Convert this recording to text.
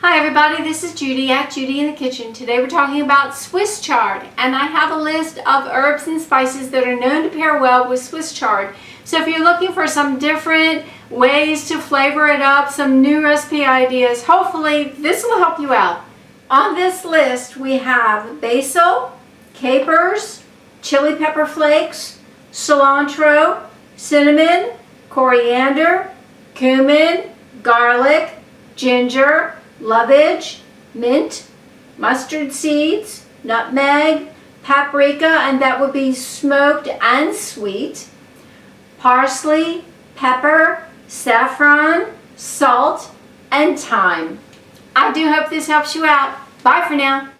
Hi everybody, this is Judy at Judy in the Kitchen. Today we're talking about Swiss chard, and I have a list of herbs and spices that are known to pair well with Swiss chard. So if you're looking for some different ways to flavor it up, some new recipe ideas, hopefully this will help you out. On this list we have basil, capers, chili pepper flakes, cilantro, cinnamon, coriander, cumin, garlic, ginger, lovage, mint, mustard seeds, nutmeg, paprika, and that would be smoked and sweet, parsley, pepper, saffron, salt, and thyme. I do hope this helps you out. Bye for now.